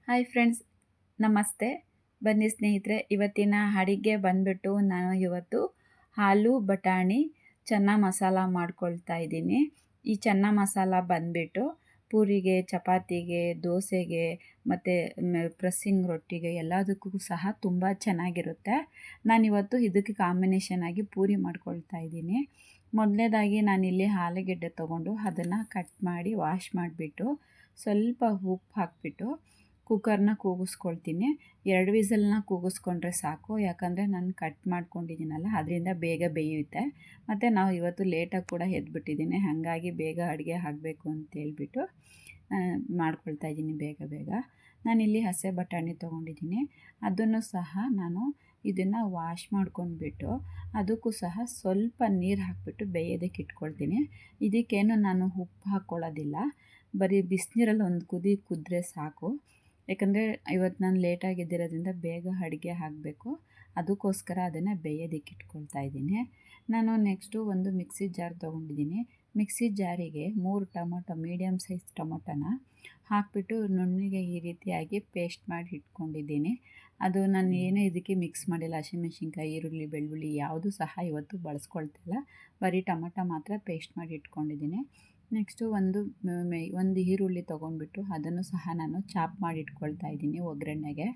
Hi friends, ನಮಸ್ತೆ. ಬನ್ನಿ ಸ್ನೇಹಿತರೆ, ಇವತ್ತಿನ ಅಡಿಗೆ ಬಂದ್ಬಿಟ್ಟು ನಾನು ಇವತ್ತು ಆಲೂ ಬಟಾಣಿ ಚೆನ್ನ ಮಸಾಲ ಮಾಡ್ಕೊಳ್ತಾ ಇದ್ದೀನಿ. ಈ ಚೆನ್ನ ಮಸಾಲ ಬಂದ್ಬಿಟ್ಟು ಪೂರಿಗೆ, ಚಪಾತಿಗೆ, ದೋಸೆಗೆ ಮತ್ತು ಪ್ರೆಸ್ಸಿಂಗ್ ರೊಟ್ಟಿಗೆ ಎಲ್ಲದಕ್ಕೂ ಸಹ ತುಂಬ ಚೆನ್ನಾಗಿರುತ್ತೆ. ನಾನಿವತ್ತು ಇದಕ್ಕೆ ಕಾಂಬಿನೇಷನ್ ಆಗಿ ಪೂರಿ ಮಾಡ್ಕೊಳ್ತಾ ಇದ್ದೀನಿ. ಮೊದಲನೇದಾಗಿ ನಾನಿಲ್ಲಿ ಆಲೂಗೆಡ್ಡೆ ತೊಗೊಂಡು ಅದನ್ನು ಕಟ್ ಮಾಡಿ ವಾಶ್ ಮಾಡಿಬಿಟ್ಟು ಸ್ವಲ್ಪ ಉಪ್ಪು ಹಾಕಿಬಿಟ್ಟು ಕುಕ್ಕರ್ನ ಕೂಗಿಸ್ಕೊಳ್ತೀನಿ. 2 ವಿಸಲ್ನ ಕೂಗಿಸ್ಕೊಂಡ್ರೆ ಸಾಕು, ಯಾಕಂದರೆ ನಾನು ಕಟ್ ಮಾಡ್ಕೊಂಡಿದ್ದೀನಲ್ಲ ಅದರಿಂದ ಬೇಗ ಬೇಯುತ್ತೆ. ಮತ್ತು ನಾವು ಇವತ್ತು ಲೇಟಾಗಿ ಕೂಡ ಎದ್ಬಿಟ್ಟಿದ್ದೀನಿ, ಹಾಗಾಗಿ ಬೇಗ ಅಡುಗೆ ಆಗಬೇಕು ಅಂತೇಳ್ಬಿಟ್ಟು ಮಾಡ್ಕೊಳ್ತಾ ಇದ್ದೀನಿ ಬೇಗ. ನಾನಿಲ್ಲಿ ಹಸೆ ಬಟಾಣಿ ತೊಗೊಂಡಿದ್ದೀನಿ. ಅದನ್ನು ಸಹ ನಾನು ಇದನ್ನು ವಾಶ್ ಮಾಡ್ಕೊಂಡ್ಬಿಟ್ಟು ಅದಕ್ಕೂ ಸಹ ಸ್ವಲ್ಪ ನೀರು ಹಾಕಿಬಿಟ್ಟು ಬೇಯೋದಕ್ಕೆ ಇಟ್ಕೊಳ್ತೀನಿ. ಇದಕ್ಕೇನು ನಾನು ಉಪ್ಪು ಹಾಕ್ಕೊಳ್ಳೋದಿಲ್ಲ, ಬರೀ ಬಿಸಿನೀರಲ್ಲಿ ಒಂದು ಕುದಿ ಕುದ್ರೆ ಸಾಕು. ಯಾಕಂದರೆ ಇವತ್ತು ನಾನು ಲೇಟಾಗಿ ಎದ್ದಿರೋದ್ರಿಂದ ಬೇಗ ಅಡುಗೆ ಆಗಬೇಕು, ಅದಕ್ಕೋಸ್ಕರ ಅದನ್ನು ಬೇಯೋದಕ್ಕೆ ಇಟ್ಕೊಳ್ತಾ ಇದ್ದೀನಿ. ನಾನು ನೆಕ್ಸ್ಟು ಒಂದು ಮಿಕ್ಸಿ ಜಾರ್ ತೊಗೊಂಡಿದ್ದೀನಿ. ಮಿಕ್ಸಿ ಜಾರಿಗೆ 3 ಟೊಮೊಟೊ, ಮೀಡಿಯಮ್ ಸೈಜ್ ಟೊಮೊಟೊನ ಹಾಕಿಬಿಟ್ಟು ನುಣ್ಣಗೆ ಈ ರೀತಿಯಾಗಿ ಪೇಸ್ಟ್ ಮಾಡಿ ಇಟ್ಕೊಂಡಿದ್ದೀನಿ. ಅದು ನಾನು ಏನೂ ಇದಕ್ಕೆ ಮಿಕ್ಸ್ ಮಾಡಿಲ್ಲ. ಹಸಿಮೆಣ್ಸಿನ್ಕಾಯಿ, ಈರುಳ್ಳಿ, ಬೆಳ್ಳುಳ್ಳಿ ಯಾವುದೂ ಸಹ ಇವತ್ತು ಬಳಸ್ಕೊಳ್ತಿಲ್ಲ, ಬರೀ ಟೊಮೊಟೊ ಮಾತ್ರ ಪೇಸ್ಟ್ ಮಾಡಿ ಇಟ್ಕೊಂಡಿದ್ದೀನಿ. ನೆಕ್ಸ್ಟು ಒಂದು ಈರುಳ್ಳಿ ತೊಗೊಂಡ್ಬಿಟ್ಟು ಅದನ್ನು ಸಹ ನಾನು ಚಾಪ್ ಮಾಡಿ ಇಟ್ಕೊಳ್ತಾ ಇದ್ದೀನಿ ಒಗ್ಗರಣೆಗೆ.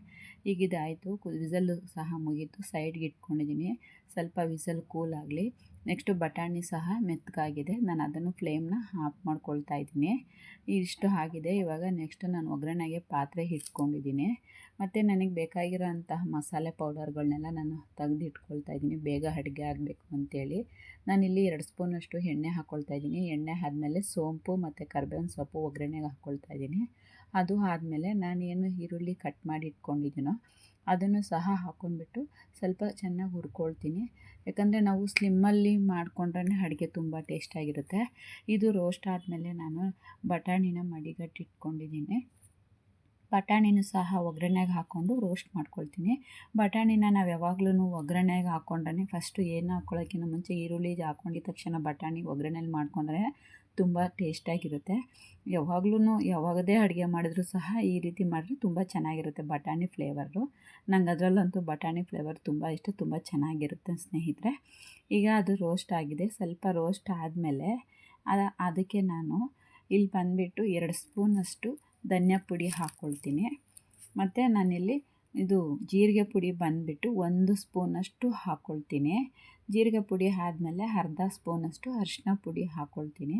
ಈಗ ಇದಾಯಿತು, ವಿಸಲ್ಲು ಸಹ ಮುಗೀತು, ಸೈಡ್ಗೆ ಇಟ್ಕೊಂಡಿದ್ದೀನಿ. ಸ್ವಲ್ಪ ವಿಸಲ್ ಕೂಲ್ ಆಗಲಿ. ನೆಕ್ಸ್ಟು ಬಟಾಣಿ ಸಹ ಮೆತ್ತಗಾಗಿದೆ, ನಾನು ಅದನ್ನು ಫ್ಲೇಮ್ನ ಆಫ್ ಮಾಡ್ಕೊಳ್ತಾ ಇದ್ದೀನಿ. ಇಷ್ಟು ಆಗಿದೆ. ಇವಾಗ ನೆಕ್ಸ್ಟು ನಾನು ಒಗ್ಗರಣೆಗೆ ಪಾತ್ರೆ ಇಟ್ಕೊಂಡಿದ್ದೀನಿ. ಮತ್ತು ನನಗೆ ಬೇಕಾಗಿರೋ ಅಂತಹ ಮಸಾಲೆ ಪೌಡರ್ಗಳನ್ನೆಲ್ಲ ನಾನು ತೆಗೆದು ಇಟ್ಕೊಳ್ತಾ ಇದ್ದೀನಿ, ಬೇಗ ಅಡುಗೆ ಆಗಬೇಕು ಅಂತೇಳಿ. ನಾನಿಲ್ಲಿ 2 ಸ್ಪೂನಷ್ಟು ಎಣ್ಣೆ ಹಾಕ್ಕೊಳ್ತಾ ಇದ್ದೀನಿ. ಎಣ್ಣೆ ಆದಮೇಲೆ ಸೋಂಪು ಮತ್ತು ಕರಿಬೇವಿನ ಸೊಪ್ಪು ಒಗ್ಗರಣೆಗೆ ಹಾಕ್ಕೊಳ್ತಾ ಇದ್ದೀನಿ. ಅದು ಆದಮೇಲೆ ನಾನೇನು ಈರುಳ್ಳಿ ಕಟ್ ಮಾಡಿ ಇಟ್ಕೊಂಡಿದ್ದೀನೋ ಅದನ್ನು ಸಹ ಹಾಕ್ಕೊಂಡ್ಬಿಟ್ಟು ಸ್ವಲ್ಪ ಚೆನ್ನಾಗಿ ಹುರ್ಕೊಳ್ತೀನಿ. ಯಾಕಂದರೆ ನಾವು ಸ್ಲಿಮ್ಮಲ್ಲಿ ಮಾಡಿಕೊಂಡ್ರೆ ಅಡುಗೆ ತುಂಬ ಟೇಸ್ಟಾಗಿರುತ್ತೆ. ಇದು ರೋಸ್ಟ್ ಆದಮೇಲೆ ನಾನು ಬಟಾಣಿನ ಮಡಿಗಟ್ಟಿ ಇಟ್ಕೊಂಡಿದ್ದೀನಿ. ಬಟಾಣಿನೂ ಸಹ ಒಗ್ಗರಣೆಗೆ ಹಾಕ್ಕೊಂಡು ರೋಸ್ಟ್ ಮಾಡ್ಕೊಳ್ತೀನಿ. ಬಟಾಣಿನ ನಾವು ಯಾವಾಗ್ಲೂ ಒಗ್ಗರಣೆಗೆ ಹಾಕ್ಕೊಂಡ್ರೆ ಫಸ್ಟು ಏನು ಹಾಕ್ಕೊಳ್ಳೋಕ್ಕಿಂತ ಮುಂಚೆ ಈರುಳ್ಳಿ ಹಾಕ್ಕೊಂಡಿದ್ದ ತಕ್ಷಣ ಬಟಾಣಿ ಒಗ್ಗರಣೆಲಿ ಮಾಡ್ಕೊಂಡ್ರೆ ತುಂಬ ಟೇಸ್ಟಾಗಿರುತ್ತೆ. ಯಾವಾಗದೇ ಅಡುಗೆ ಮಾಡಿದ್ರೂ ಸಹ ಈ ರೀತಿ ಮಾಡಿದ್ರೆ ತುಂಬ ಚೆನ್ನಾಗಿರುತ್ತೆ ಬಟಾಣಿ ಫ್ಲೇವರು. ನಂಗೆ ಅದರಲ್ಲಂತೂ ಬಟಾಣಿ ಫ್ಲೇವರ್ ತುಂಬ ಇಷ್ಟ, ತುಂಬ ಚೆನ್ನಾಗಿರುತ್ತೆ ಸ್ನೇಹಿತರೆ. ಈಗ ಅದು ರೋಸ್ಟ್ ಆಗಿದೆ. ಸ್ವಲ್ಪ ರೋಸ್ಟ್ ಆದಮೇಲೆ ಅದಕ್ಕೆ ನಾನು ಇಲ್ಲಿ ಬಂದುಬಿಟ್ಟು 2 ಸ್ಪೂನಷ್ಟು ಧನಿಯಾ ಪುಡಿ ಹಾಕ್ಕೊಳ್ತೀನಿ. ಮತ್ತು ನಾನಿಲ್ಲಿ ಇದು ಜೀರಿಗೆ ಪುಡಿ ಬಂದುಬಿಟ್ಟು 1 ಸ್ಪೂನಷ್ಟು ಹಾಕ್ಕೊಳ್ತೀನಿ. ಜೀರಿಗೆ ಪುಡಿ ಆದಮೇಲೆ ಅರ್ಧ ಸ್ಪೂನಷ್ಟು ಅರಿಶಿನ ಪುಡಿ ಹಾಕ್ಕೊಳ್ತೀನಿ.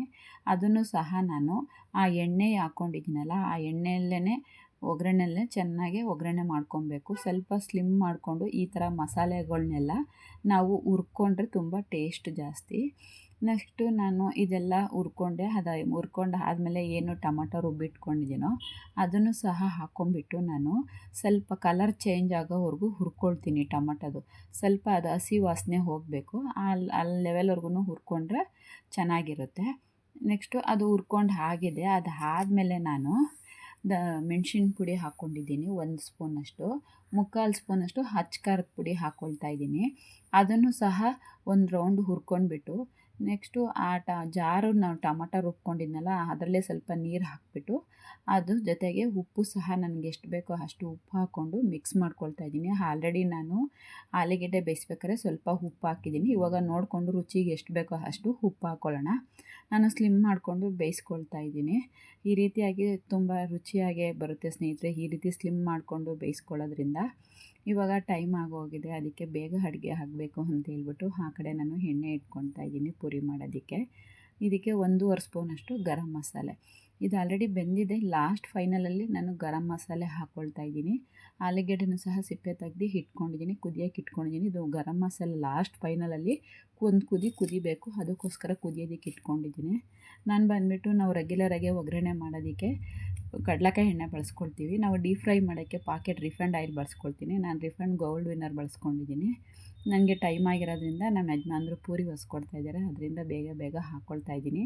ಅದನ್ನು ಸಹ ನಾನು ಆ ಎಣ್ಣೆ ಹಾಕ್ಕೊಂಡಿದ್ದೀನಲ್ಲ ಆ ಎಣ್ಣೆಯಲ್ಲೇ ಒಗ್ಗರಣೆಯಲ್ಲೇ ಚೆನ್ನಾಗಿ ಒಗ್ಗರಣೆ ಮಾಡ್ಕೊಬೇಕು. ಸ್ವಲ್ಪ ಸ್ಲಿಮ್ ಮಾಡಿಕೊಂಡು ಈ ಥರ ಮಸಾಲೆಗಳ್ನೆಲ್ಲ ನಾವು ಹುರ್ಕೊಂಡ್ರೆ ತುಂಬ ಟೇಸ್ಟ್ ಜಾಸ್ತಿ. ನೆಕ್ಸ್ಟು ನಾನು ಇದೆಲ್ಲ ಹುರ್ಕೊಂಡು ಆದಮೇಲೆ ಏನು ಟೊಮೊಟೊ ರುಬ್ಬಿಟ್ಕೊಂಡಿದ್ದೀನೋ ಅದನ್ನು ಸಹ ಹಾಕ್ಕೊಂಬಿಟ್ಟು ನಾನು ಸ್ವಲ್ಪ ಕಲರ್ ಚೇಂಜ್ ಆಗೋವರೆಗೂ ಹುರ್ಕೊಳ್ತೀನಿ. ಟೊಮೊಟೊದು ಸ್ವಲ್ಪ ಅದು ಹಸಿ ವಾಸನೆ ಹೋಗಬೇಕು, ಅಲ್ಲಿ ಲೆವೆಲ್ವರೆಗೂ ಹುರ್ಕೊಂಡ್ರೆ ಚೆನ್ನಾಗಿರುತ್ತೆ. ನೆಕ್ಸ್ಟು ಅದು ಹುರ್ಕೊಂಡು ಆಗಿದೆ. ಅದು ಆದಮೇಲೆ ನಾನು ಮೆಣಸಿನ ಪುಡಿ ಹಾಕ್ಕೊಂಡಿದ್ದೀನಿ 1 ಸ್ಪೂನಷ್ಟು, 3/4 ಸ್ಪೂನಷ್ಟು ಖಾರದ ಪುಡಿ ಹಾಕ್ಕೊಳ್ತಾ ಇದ್ದೀನಿ. ಅದನ್ನು ಸಹ ಒಂದು ರೌಂಡ್ ಹುರ್ಕೊಂಡ್ಬಿಟ್ಟು ನೆಕ್ಸ್ಟು ಜಾರು ನಾವು ಟೊಮೊಟೊ ರುಬ್ಕೊಂಡಿದ್ನಲ್ಲ ಅದರಲ್ಲೇ ಸ್ವಲ್ಪ ನೀರು ಹಾಕಿಬಿಟ್ಟು ಅದು ಜೊತೆಗೆ ಉಪ್ಪು ಸಹ ನನಗೆ ಎಷ್ಟು ಬೇಕೋ ಅಷ್ಟು ಉಪ್ಪು ಹಾಕ್ಕೊಂಡು ಮಿಕ್ಸ್ ಮಾಡ್ಕೊಳ್ತಾ ಇದ್ದೀನಿ. ಆಲ್ರೆಡಿ ನಾನು ಆಲೂಗೆಡ್ಡೆ ಬೇಯಿಸ್ಬೇಕಾದ್ರೆ ಸ್ವಲ್ಪ ಉಪ್ಪು ಹಾಕಿದ್ದೀನಿ. ಇವಾಗ ನೋಡಿಕೊಂಡು ರುಚಿಗೆ ಎಷ್ಟು ಬೇಕೋ ಅಷ್ಟು ಉಪ್ಪು ಹಾಕ್ಕೊಳ್ಳೋಣ. ನಾನು ಸ್ಲಿಮ್ ಮಾಡಿಕೊಂಡು ಬೇಯಿಸ್ಕೊಳ್ತಾ ಇದ್ದೀನಿ. ಈ ರೀತಿಯಾಗಿ ತುಂಬ ರುಚಿಯಾಗಿ ಬರುತ್ತೆ ಸ್ನೇಹಿತರೆ, ಈ ರೀತಿ ಸ್ಲಿಮ್ ಮಾಡಿಕೊಂಡು ಬೇಯಿಸ್ಕೊಳ್ಳೋದ್ರಿಂದ. ಇವಾಗ ಟೈಮ್ ಆಗೋಗಿದೆ, ಅದಕ್ಕೆ ಬೇಗ ಅಡುಗೆ ಆಗಬೇಕು ಅಂತ ಹೇಳ್ಬಿಟ್ಟು ಆ ಕಡೆ ನಾನು ಎಣ್ಣೆ ಇಟ್ಕೊಳ್ತಾ ಇದ್ದೀನಿ ಪೂರಿ ಮಾಡೋದಕ್ಕೆ. ಇದಕ್ಕೆ 1.5 ಸ್ಪೂನಷ್ಟು ಗರಂ ಮಸಾಲೆ, ಇದು ಆಲ್ರೆಡಿ ಬೆಂದಿದೆ. ಲಾಸ್ಟ್ ಫೈನಲಲ್ಲಿ ನಾನು ಗರಂ ಮಸಾಲೆ ಹಾಕ್ಕೊಳ್ತಾ ಇದ್ದೀನಿ. ಆಲೂಗೆಡ್ಡೆನೂ ಸಹ ಸಿಪ್ಪೆ ತೆಗ್ದು ಇಟ್ಕೊಂಡಿದ್ದೀನಿ, ಕುದಿಯೋಕೆ ಇಟ್ಕೊಂಡಿದ್ದೀನಿ. ಇದು ಗರಂ ಮಸಾಲೆ ಲಾಸ್ಟ್ ಫೈನಲಲ್ಲಿ ಒಂದು ಕುದಿಬೇಕು, ಅದಕ್ಕೋಸ್ಕರ ಕುದಿಯೋದಕ್ಕೆ ಇಟ್ಕೊಂಡಿದ್ದೀನಿ. ನಾನು ಬಂದುಬಿಟ್ಟು ನಾವು ರೆಗ್ಯುಲರಾಗಿ ಒಗ್ಗರಣೆ ಮಾಡೋದಕ್ಕೆ ಕಡಲೆಕಾಯಿ ಎಣ್ಣೆ ಬಳಸ್ಕೊಳ್ತೀವಿ. ನಾವು ಡೀಪ್ ಫ್ರೈ ಮಾಡೋಕ್ಕೆ ಪಾಕೆಟ್ ರಿಫೈಂಡ್ ಆಯಿಲ್ ಬಳಸ್ಕೊಳ್ತೀನಿ. ನಾನು ರಿಫೈಂಡ್ ಗೋಲ್ಡ್ ವಿನ್ನರ್ ಬಳಸ್ಕೊಂಡಿದ್ದೀನಿ. ನನಗೆ ಟೈಮ್ ಆಗಿರೋದ್ರಿಂದ ನಮ್ಮ ಯಜಮಾನ್ರು ಪೂರಿ ಹೊಸ್ಕೊಡ್ತಾ ಇದ್ದಾರೆ, ಅದರಿಂದ ಬೇಗ ಹಾಕ್ಕೊಳ್ತಾ ಇದ್ದೀನಿ.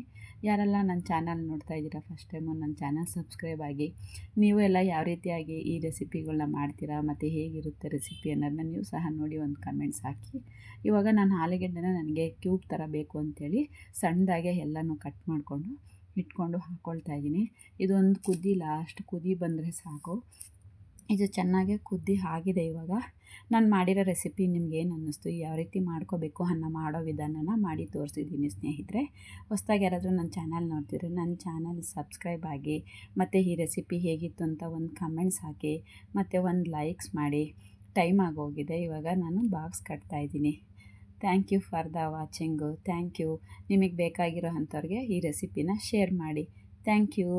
ಯಾರೆಲ್ಲ ನನ್ನ ಚಾನಲ್ ನೋಡ್ತಾ ಇದ್ದೀರಾ ಫಸ್ಟ್ ಟೈಮು, ನನ್ನ ಚಾನಲ್ ಸಬ್ಸ್ಕ್ರೈಬ್ ಆಗಿ. ನೀವು ಎಲ್ಲ ಯಾವ ರೀತಿಯಾಗಿ ಈ ರೆಸಿಪಿಗಳನ್ನ ಮಾಡ್ತೀರಾ ಮತ್ತು ಹೇಗಿರುತ್ತೆ ರೆಸಿಪಿ ಅನ್ನೋದನ್ನ ನೀವು ಸಹ ನೋಡಿ ಒಂದು ಕಮೆಂಟ್ಸ್ ಹಾಕಿ. ಇವಾಗ ನಾನು ಆಲೂಗೆಡ್ಡೆನ ನನಗೆ ಕ್ಯೂಬ್ ಥರ ಬೇಕು ಅಂಥೇಳಿ ಸಣ್ಣದಾಗೆ ಎಲ್ಲನೂ ಕಟ್ ಮಾಡಿಕೊಂಡು ಇಟ್ಕೊಂಡು ಹಾಕ್ಕೊಳ್ತಾ ಇದ್ದೀನಿ. ಇದೊಂದು ಲಾಸ್ಟ್ ಕುದಿ ಬಂದರೆ ಸಾಕು. ಇದು ಚೆನ್ನಾಗಿ ಕುದ್ದು ಆಗಿದೆ. ಇವಾಗ ನಾನು ಮಾಡಿರೋ ರೆಸಿಪಿ ನಿಮ್ಗೇನು ಅನ್ನಿಸ್ತು, ಯಾವ ರೀತಿ ಮಾಡ್ಕೋಬೇಕು ಅನ್ನೋ ಮಾಡೋ ವಿಧಾನನ ಮಾಡಿ ತೋರಿಸಿದ್ದೀನಿ ಸ್ನೇಹಿತರೆ. ಹೊಸ್ದಾಗಿ ಯಾರಾದರೂ ನನ್ನ ಚಾನಲ್ ನೋಡ್ತಿದ್ರೆ ನನ್ನ ಚಾನಲ್ ಸಬ್ಸ್ಕ್ರೈಬ್ ಆಗಿ, ಮತ್ತು ಈ ರೆಸಿಪಿ ಹೇಗಿತ್ತು ಅಂತ ಒಂದು ಕಮೆಂಟ್ಸ್ ಹಾಕಿ, ಮತ್ತು ಒಂದು ಲೈಕ್ಸ್ ಮಾಡಿ. ಟೈಮ್ ಆಗೋಗಿದೆ, ಇವಾಗ ನಾನು ಬಾಕ್ಸ್ ಕಟ್ತಾಯಿದ್ದೀನಿ. Thank you for the watching. Thank you. ನಿಮಗೆ ಬೇಕಾಗಿರೋ ಅಂಥವ್ರಿಗೆ ಈ ರೆಸಿಪಿನ ಶೇರ್ ಮಾಡಿ. Thank you.